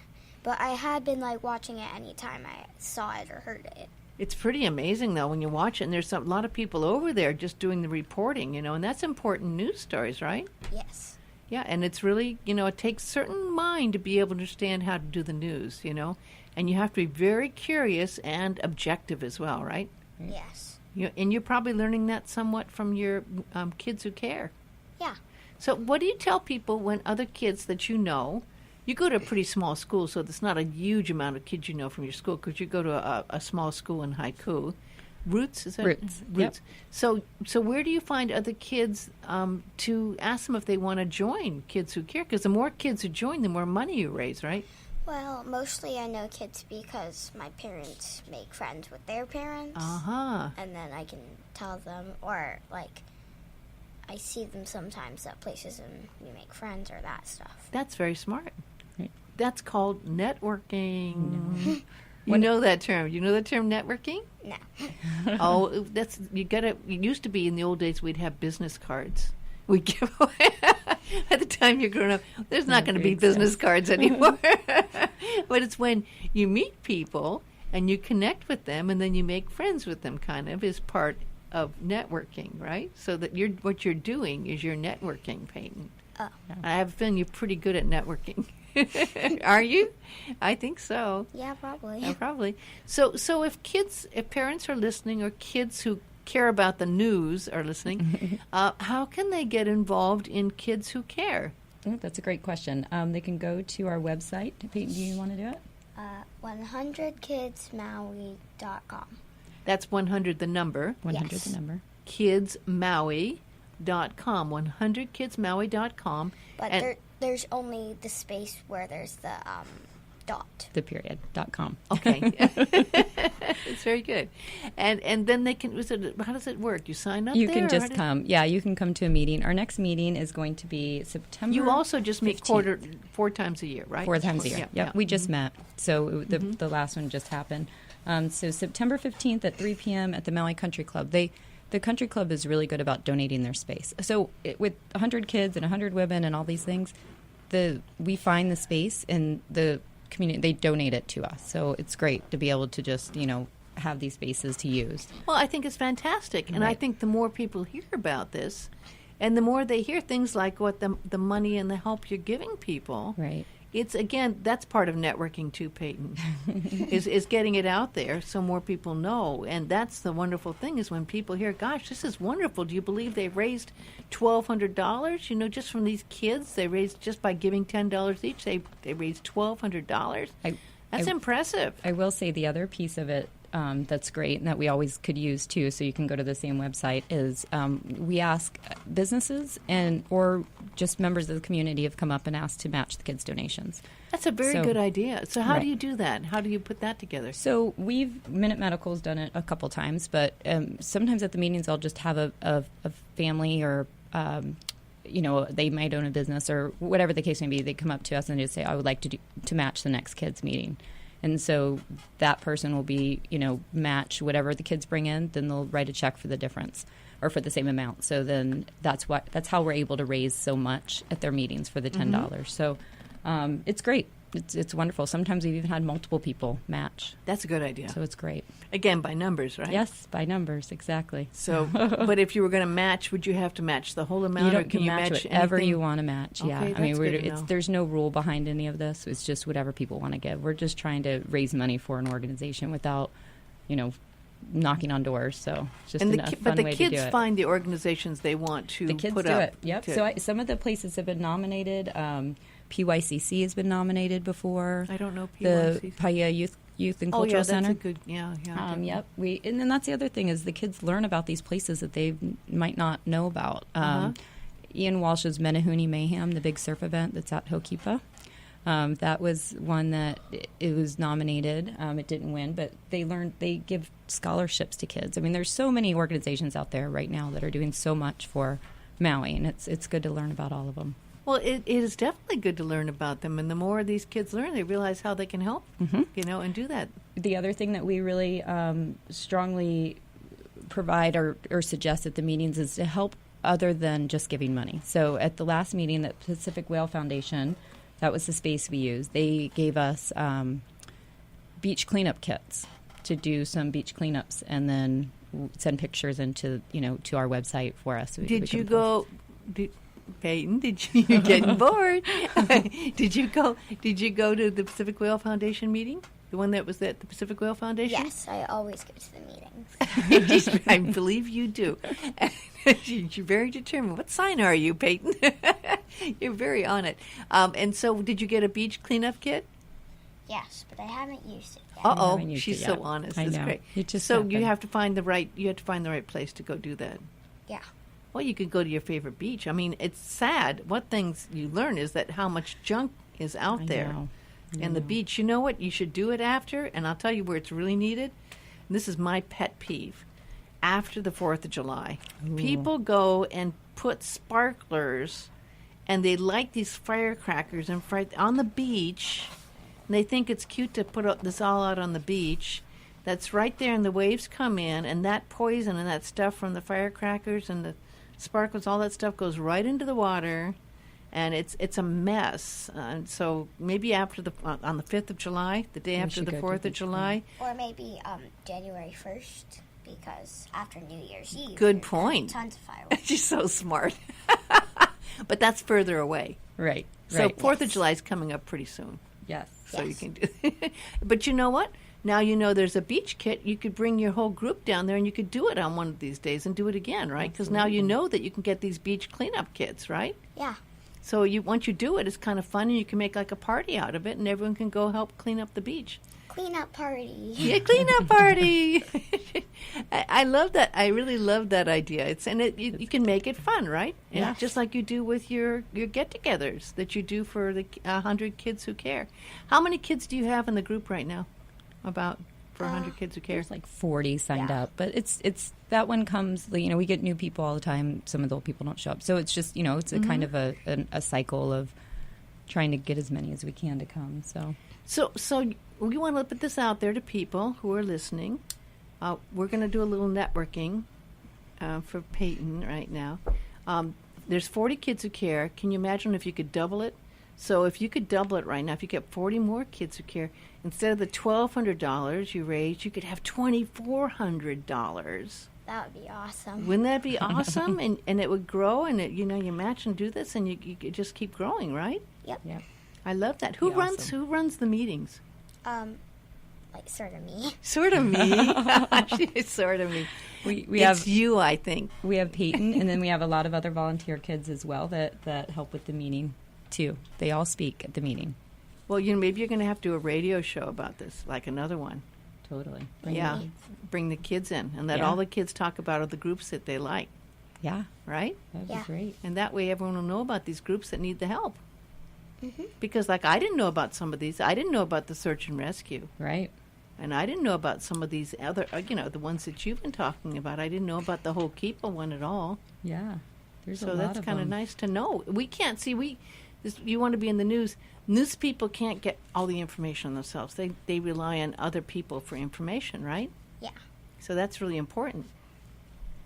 But I had been, watching it anytime I saw it or heard it. It's pretty amazing, though, when you watch it. And there's a lot of people over there just doing the reporting, and that's important news stories, right? Yes. Yeah, and it's really, it takes certain mind to be able to understand how to do the news, And you have to be very curious and objective as well, right? Yes. And you're probably learning that somewhat from your kids who care. Yeah. So what do you tell people when other kids that you know, you go to a pretty small school, so there's not a huge amount of kids you know from your school, because you go to a small school in Haiku. Roots, is that? Roots. Roots. Yep. So where do you find other kids to ask them if they want to join Kids Who Care? Because the more kids who join, the more money you raise, right? Well, mostly I know kids because my parents make friends with their parents. Uh-huh. And then I can tell them, or, I see them sometimes at places and we make friends or that stuff. That's very smart. Right. That's called networking. You know that term. You know the term networking? No. Oh, it used to be in the old days we'd have business cards. we give away. At the time you're grown up, there's not going to be Agreed, business cards anymore. But it's when you meet people and you connect with them and then you make friends with them, kind of, is part of networking, right? So that what you're doing is you're networking, Peyton. Oh. I have a feeling you're pretty good at networking. Are you? I think so. Yeah, probably. Yeah, probably. So if parents are listening, or kids who care about the news are listening, how can they get involved in Kids Who Care? Oh, that's a great question. They can go to our website. Peyton, do you want to do it? 100kidsmaui.com. That's 100 the number. 100 Yes. the number. kidsmaui.com. 100kidsmaui.com. But there's only the space where there's the dot. The period.com. Okay. It's very good. And then they can, how does it work? You sign up You there? can or just come. Yeah, you can come to a meeting. Our next meeting is going to be September. You also just meet 15th. 4 times a year, right? 4 times a year. Yeah, Yep. yeah. We just met. So the last one just happened. So September 15th at 3 p.m. at the Maui Country Club. The Country Club is really good about donating their space. So with 100 kids and 100 women and all these things, we find the space and the community, they donate it to us. So it's great to be able to just, have these spaces to use. Well, I think it's fantastic. And I Right. think the more people hear about this, and the more they hear things like what the money and the help you're giving people, Right. it's, again, that's part of networking too, Peyton, is getting it out there so more people know. And that's the wonderful thing, is when people hear, gosh, this is wonderful. Do you believe they raised $1,200? Just from these kids, they raised, just by giving $10 each, they raised $1,200. That's impressive. I will say the other piece of it that's great and that we always could use too, so you can go to the same website, is we ask businesses or just members of the community have come up and asked to match the kids' donations. That's a very good idea. So how Right. do you do that? How do you put that together? So Minit Medical's done it a couple times, but sometimes at the meetings I'll just have a family or they might own a business or whatever the case may be. They come up to us and just say, I would like to match the next kids meeting. And so that person will be, match whatever the kids bring in, then they'll write a check for the difference or for the same amount. So then that's how we're able to raise so much at their meetings for the $10. So it's great. It's wonderful. Sometimes we've even had multiple people match. That's a good idea. So it's great. Again, by numbers, right? Yes, by numbers, exactly. So, but if you were going to match, would you have to match the whole amount, You or can you match match whatever anything? you want to match. Yeah, Okay, I mean, that's good to know. there's no rule behind any of this. It's just whatever people want to give. We're just trying to raise money for an organization without, knocking on doors. So it's just And a fun but the way to do kids it. find the organizations they want to The kids put do up. it. Yep. So some of the places have been nominated. PYCC has been nominated before. I don't know The PYCC. Paia Youth and Oh, Cultural yeah, Center. that's a good, yeah. Yep. And then that's the other thing is the kids learn about these places that they might not know about. Ian Walsh's Menehune Mayhem, the big surf event that's at Hokipa. That was one that it was nominated. It didn't win, but they give scholarships to kids. I mean, there's so many organizations out there right now that are doing so much for Maui, and it's good to learn about all of them. Well, it is definitely good to learn about them, and the more these kids learn, they realize how they can help, and do that. The other thing that we really strongly provide or suggest at the meetings is to help other than just giving money. So at the last meeting, the Pacific Whale Foundation, that was the space we used. They gave us beach cleanup kits to do some beach cleanups, and then send pictures into to our website for us. Did you go? Peyton, did you? You're getting bored. Did you go to the Pacific Whale Foundation meeting? The one that was at the Pacific Whale Foundation? Yes, I always go to the meetings. I believe you do. You're very determined. What sign are you, Peyton? You're very on it. And so, did you get a beach cleanup kit? Yes, but I haven't used it yet. Uh-oh, haven't used she's it so yet. honest. I That's know. great. It just so happened. you have to find the right place to go do that. Yeah. Well, you could go to your favorite beach. I mean, it's sad. What things you learn is that how much junk is out there. And the beach, you know what? You should do it after, and I'll tell you where it's really needed. And this is my pet peeve. After the 4th of July, people go and put sparklers, and they light these firecrackers on the beach, and they think it's cute to put this all out on the beach. That's right there, and the waves come in, and that poison and that stuff from the firecrackers and the sparklers, all that stuff goes right into the water, and it's a mess. So maybe after on the 5th of July, the day after the 4th of July. Or maybe January 1st, because after New Year's Eve. Good point. Tons of fireworks. She's so smart. But that's further away. Right. So right. 4th of July is coming up pretty soon. Yes. So you can do But you know what? Now you know there's a beach kit. You could bring your whole group down there and you could do it on one of these days and do it again, right? Because now you know that you can get these beach cleanup kits, right? Yeah. So once you do it, it's kind of fun and you can make like a party out of it and everyone can go help clean up the beach. Cleanup party. Yeah, cleanup party. I love that. I really love that idea. You can make it fun, right? Yeah. Just like you do with your get-togethers that you do for the 100 kids who care. How many kids do you have in the group right now? For 100 kids who care. There's like 40 signed up, but it's that one comes. We get new people all the time. Some of the old people don't show up, so it's just it's a kind of a cycle of trying to get as many as we can to come. So we want to put this out there to people who are listening. We're going to do a little networking for Peyton right now. There's 40 kids who care. Can you imagine if you could double it? So if you could double it right now, if you get 40 more kids who care, instead of the $1,200 you raised, you could have $2,400. That would be awesome. Wouldn't that be awesome? and it would grow, and you match and do this, and you could just keep growing, right? Yep. Yeah. I love that. Who runs the meetings? Like sort of me. Sort of me. Sort of me. We it's have you, I think. We have Peyton, and then we have a lot of other volunteer kids as well that help with the meeting too. They all speak at the meeting. Well, maybe you're going to have to do a radio show about this, like another one. Totally. Bring the kids in and let all the kids talk about the groups that they like. Yeah. Right? That'd be great. And that way everyone will know about these groups that need the help. Mm-hmm. Because, I didn't know about some of these. I didn't know about the search and rescue. Right. And I didn't know about some of these other, the ones that you've been talking about. I didn't know about the whole Keepa one at all. Yeah. There's a lot so that's of kind of them. nice to know. We can't see, you want to be in the news. News people can't get all the information themselves. They rely on other people for information, right? Yeah. So that's really important.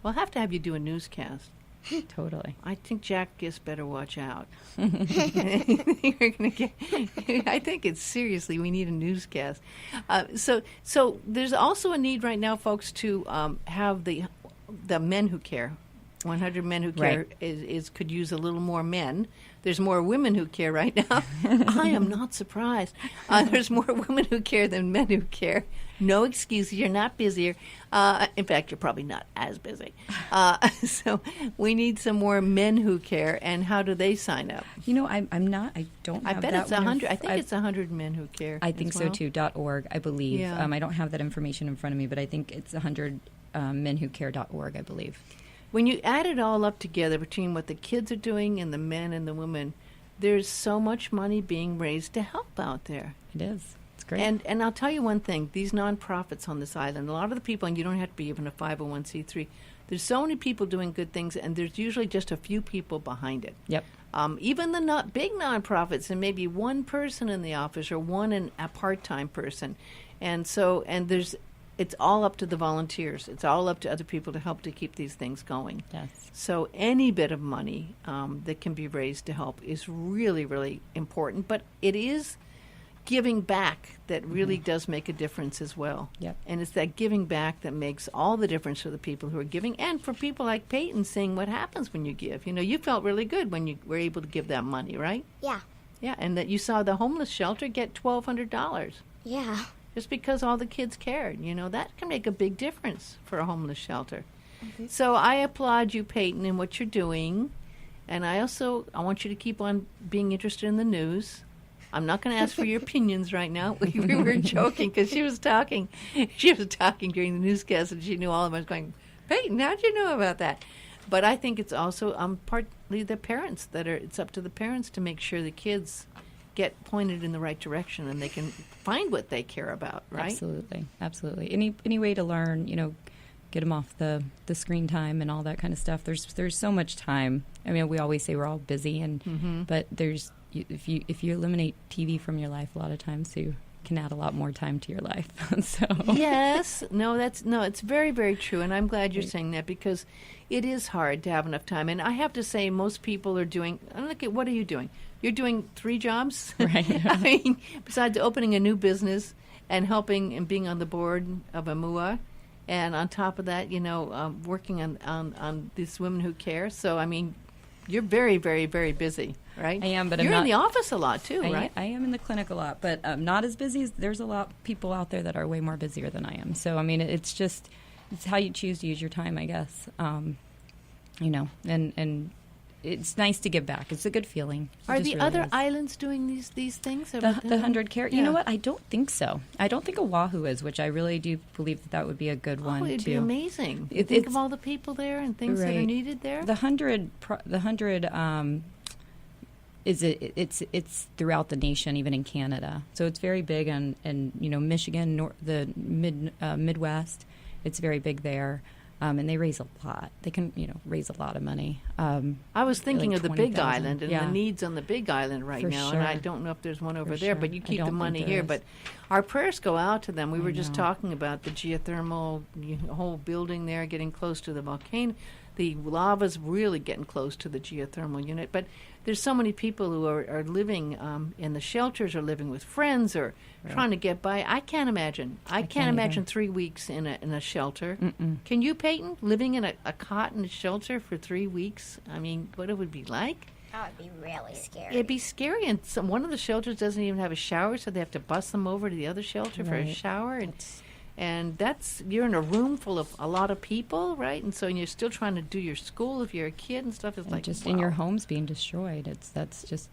We'll have to have you do a newscast. Totally. I think Jack Gist better watch out. You're gonna I think it's seriously, we need a newscast. So there's also a need right now, folks, to have the men who care. 100 men who care could use a little more men. There's more women who care right now. I am not surprised. There's more women who care than men who care. No excuses. You're not busier. In fact, you're probably not as busy. So we need some more men who care. And how do they sign up? I'm not. I don't. I have bet that it's one 100. I think it's 100 men who care. I think so too. .org, I believe. Yeah. I don't have that information in front of me, but I think it's 100 menwhocare.org, I believe. When you add it all up together between what the kids are doing and the men and the women, there's so much money being raised to help out there. It is. It's great. And I'll tell you one thing. These nonprofits on this island, a lot of the people, and you don't have to be even a 501c3, there's so many people doing good things, and there's usually just a few people behind it. Yep. Even the big nonprofits, and maybe one person in the office or a part-time person. And it's all up to the volunteers. It's all up to other people to help to keep these things going. Yes. So any bit of money that can be raised to help is really, really important. But it is giving back that really does make a difference as well. Yep. And it's that giving back that makes all the difference for the people who are giving, and for people like Peyton, seeing what happens when you give. You felt really good when you were able to give that money, right? Yeah. Yeah, and that you saw the homeless shelter get $1,200. Yeah. Just because all the kids cared. That can make a big difference for a homeless shelter. Mm-hmm. So I applaud you, Peyton, in what you're doing. And I want you to keep on being interested in the news. I'm not going to ask for your opinions right now. We were joking because she was talking during the newscast, and she knew all of us going, Peyton, how'd you know about that? But I think it's also partly the parents it's up to the parents to make sure the kids get pointed in the right direction and they can find what they care about, right? Absolutely. Any way to learn, get them off the screen time and all that kind of stuff. There's so much time. I mean, we always say we're all busy, but if you eliminate TV from your life, a lot of times you can add a lot more time to your life. So Yes. It's very, very true. And I'm glad you're saying that, because it is hard to have enough time. And I have to say, most people are doing, look at, what are you doing? You're doing 3 jobs? Right. I mean, besides opening a new business and helping and being on the board of a MUA. And on top of that, working on these women who care. So, I mean, you're very, very, very busy, right? I am, but you're I'm not in the office a lot too, right? I am in the clinic a lot, but not as busy. There's a lot of people out there that are way more busier than I am. So, I mean, it's how you choose to use your time, I guess. And it's nice to give back. It's a good feeling. Are the really other is. islands doing these things? The 100 care? Yeah. You know what? I don't think so. I don't think Oahu is, which I really do believe that would be a good one, it'd too. be amazing. You think of all the people there and things that are Right. needed there? The 100 it's throughout the nation, even in Canada. So it's very big in Michigan, the Midwest. It's very big there. And they raise a lot. They can, raise a lot of money. I was thinking like of the Big 20,000. Island and the needs on the Big Island right For now, sure. and I don't know if there's one over For there, sure. but you I keep don't the think money there here. is. But our prayers go out to them. We I were just know. talking about the geothermal whole building there getting close to the volcano. The lava's really getting close to the geothermal unit, but there's so many people who are living in the shelters or living with friends or trying to get by. I can't imagine. I can't imagine 3 weeks in a shelter. Mm-mm. Can you, Peyton, living in a cot in a shelter for 3 weeks? I mean, what it would be like? That would be really scary. It'd be scary, and one of the shelters doesn't even have a shower, so they have to bus them over to the other shelter for a Right. shower. And you're in a room full of a lot of people, right? And so you're still trying to do your school if you're a kid and stuff. It's And like, just wow. in your homes being destroyed. It's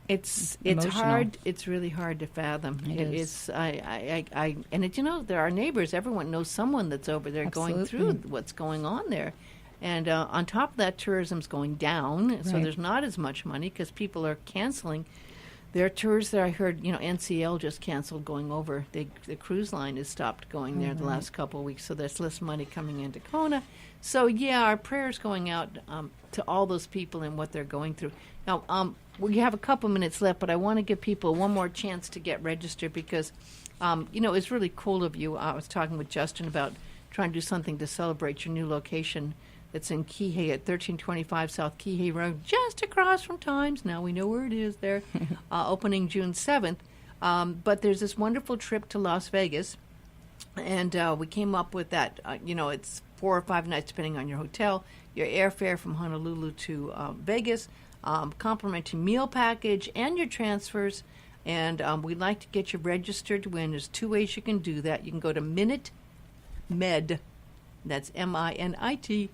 It's emotional. hard. It's really hard to fathom. It is. It's and there are neighbors. Everyone knows someone that's over there going through Absolutely. what's going on there. And on top of that, tourism's going down, so Right. there's not as much money because people are canceling their tours there. I heard, NCL just canceled going over. The cruise line has stopped going there the last couple of weeks, so there's less money coming into Kona. So, yeah, our prayers going out to all those people and what they're going through. Now, we have a couple minutes left, but I want to give people one more chance to get registered because, it's really cool of you. I was talking with Justin about trying to do something to celebrate your new location. It's in Kihei at 1325 South Kihei Road, just across from Times. Now we know where it is there, opening June 7th. But there's this wonderful trip to Las Vegas, and we came up with that. It's 4 or 5 nights, depending on your hotel, your airfare from Honolulu to Vegas, complimentary meal package, and your transfers. And we'd like to get you registered to win. There's 2 ways you can do that. You can go to Minit Med, that's MINIT,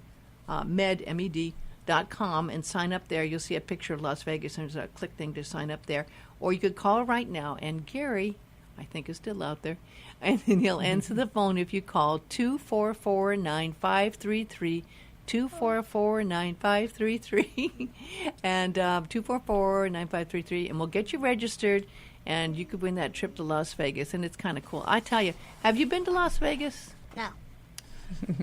med.com and sign up there. You'll see a picture of Las Vegas, and there's a click thing to sign up there. Or you could call right now, and Gary, I think, is still out there, and he'll answer the phone if you call 244-9533, 244-9533, and 244-9533, and we'll get you registered, and you could win that trip to Las Vegas, and it's kind of cool. I tell you, have you been to Las Vegas? No.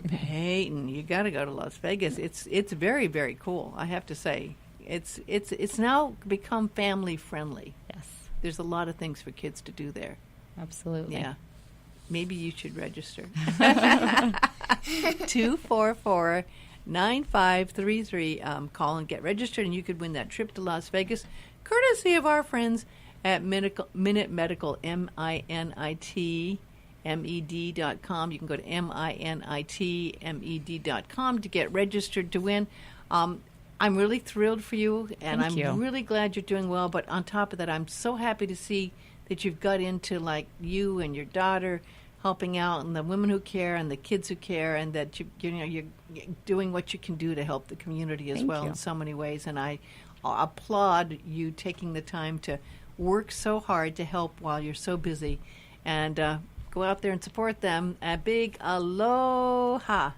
Peyton, you got to go to Las Vegas. It's very, very cool, I have to say. It's now become family friendly. yes, There's a lot of things for kids to do there. absolutely. Yeah. Maybe you should register. 244-9533. Call and get registered, and you could win that trip to Las Vegas, courtesy of our friends at Minit Medical, MINITmed.com. You can go to MINITmed.com to get registered to win. I'm really thrilled for you, and Thank you. I'm really glad you're doing well. But on top of that, I'm so happy to see that you've got into, like, you and your daughter helping out, and the women who care, and the kids who care, and that you're doing what you can do to help the community as Thank well you. in so many ways. And I applaud you taking the time to work so hard to help while you're so busy, and go out there and support them. A big aloha.